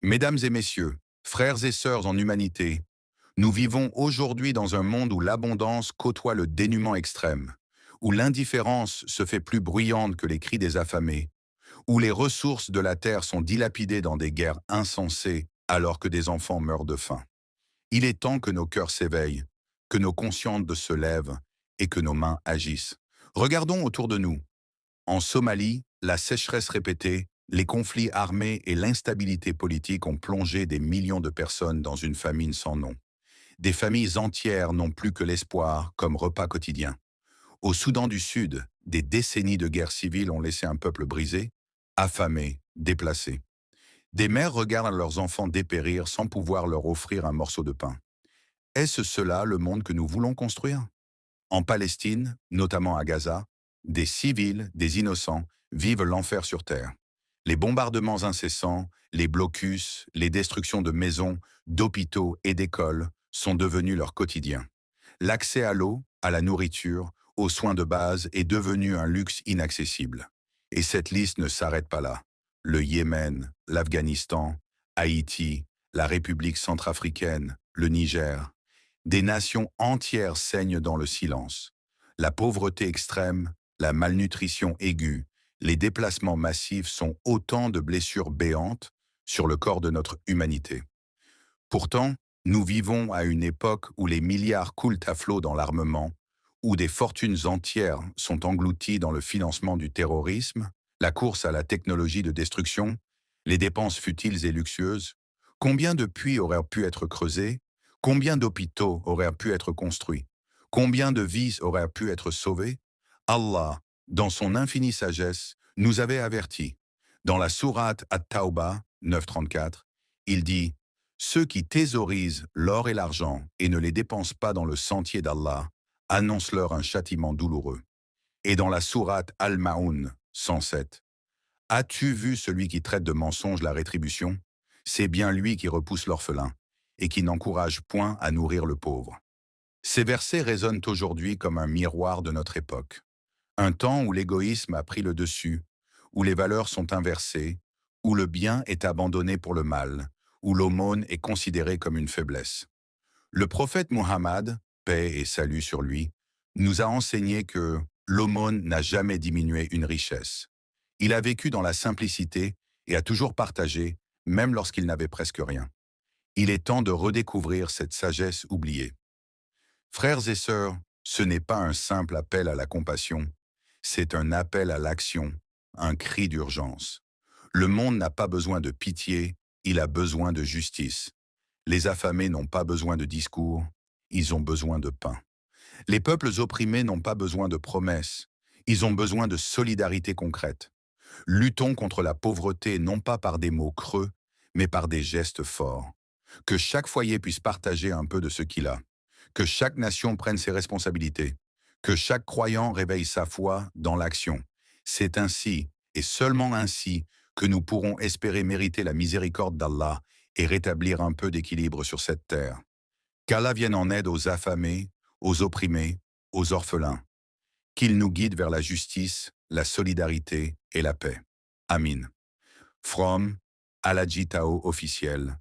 Mesdames et messieurs, frères et sœurs en humanité, nous vivons aujourd'hui dans un monde où l'abondance côtoie le dénuement extrême, où l'indifférence se fait plus bruyante que les cris des affamés, où les ressources de la terre sont dilapidées dans des guerres insensées alors que des enfants meurent de faim. Il est temps que nos cœurs s'éveillent, que nos consciences se lèvent et que nos mains agissent. Regardons autour de nous. En Somalie, la sécheresse répétée, les conflits armés et l'instabilité politique ont plongé des millions de personnes dans une famine sans nom. Des familles entières n'ont plus que l'espoir comme repas quotidien. Au Soudan du Sud, des décennies de guerre civile ont laissé un peuple brisé, affamé, déplacé. Des mères regardent leurs enfants dépérir sans pouvoir leur offrir un morceau de pain. Est-ce cela le monde que nous voulons construire? En Palestine, notamment à Gaza, des civils, des innocents, vivent l'enfer sur terre. Les bombardements incessants, les blocus, les destructions de maisons, d'hôpitaux et d'écoles sont devenus leur quotidien. L'accès à l'eau, à la nourriture, aux soins de base est devenu un luxe inaccessible. Et cette liste ne s'arrête pas là. Le Yémen, l'Afghanistan, Haïti, la République centrafricaine, le Niger, des nations entières saignent dans le silence. La pauvreté extrême, la malnutrition aiguë, les déplacements massifs sont autant de blessures béantes sur le corps de notre humanité. Pourtant, nous vivons à une époque où les milliards coulent à flot dans l'armement, où des fortunes entières sont englouties dans le financement du terrorisme, la course à la technologie de destruction, les dépenses futiles et luxueuses. Combien de puits auraient pu être creusés? Combien d'hôpitaux auraient pu être construits? Combien de vies auraient pu être sauvées? Allah, dans son infinie sagesse, nous avait avertis. Dans la sourate At-Tawbah 9.34, il dit « Ceux qui thésaurisent l'or et l'argent et ne les dépensent pas dans le sentier d'Allah, annonce-leur un châtiment douloureux. » Et dans la sourate Al-Ma'un 107, « As-tu vu celui qui traite de mensonge la rétribution? C'est bien lui qui repousse l'orphelin et qui n'encourage point à nourrir le pauvre. » Ces versets résonnent aujourd'hui comme un miroir de notre époque. Un temps où l'égoïsme a pris le dessus, où les valeurs sont inversées, où le bien est abandonné pour le mal, où l'aumône est considérée comme une faiblesse. Le prophète Muhammad, paix et salut sur lui, nous a enseigné que l'aumône n'a jamais diminué une richesse. Il a vécu dans la simplicité et a toujours partagé, même lorsqu'il n'avait presque rien. Il est temps de redécouvrir cette sagesse oubliée. Frères et sœurs, ce n'est pas un simple appel à la compassion, c'est un appel à l'action, un cri d'urgence. Le monde n'a pas besoin de pitié, il a besoin de justice. Les affamés n'ont pas besoin de discours, ils ont besoin de pain. Les peuples opprimés n'ont pas besoin de promesses, ils ont besoin de solidarité concrète. Luttons contre la pauvreté non pas par des mots creux, mais par des gestes forts. Que chaque foyer puisse partager un peu de ce qu'il a. Que chaque nation prenne ses responsabilités. Que chaque croyant réveille sa foi dans l'action. C'est ainsi, et seulement ainsi, que nous pourrons espérer mériter la miséricorde d'Allah et rétablir un peu d'équilibre sur cette terre. Qu'Allah vienne en aide aux affamés, aux opprimés, aux orphelins. Qu'il nous guide vers la justice, la solidarité et la paix. Amin. From Aladji Tao officiel.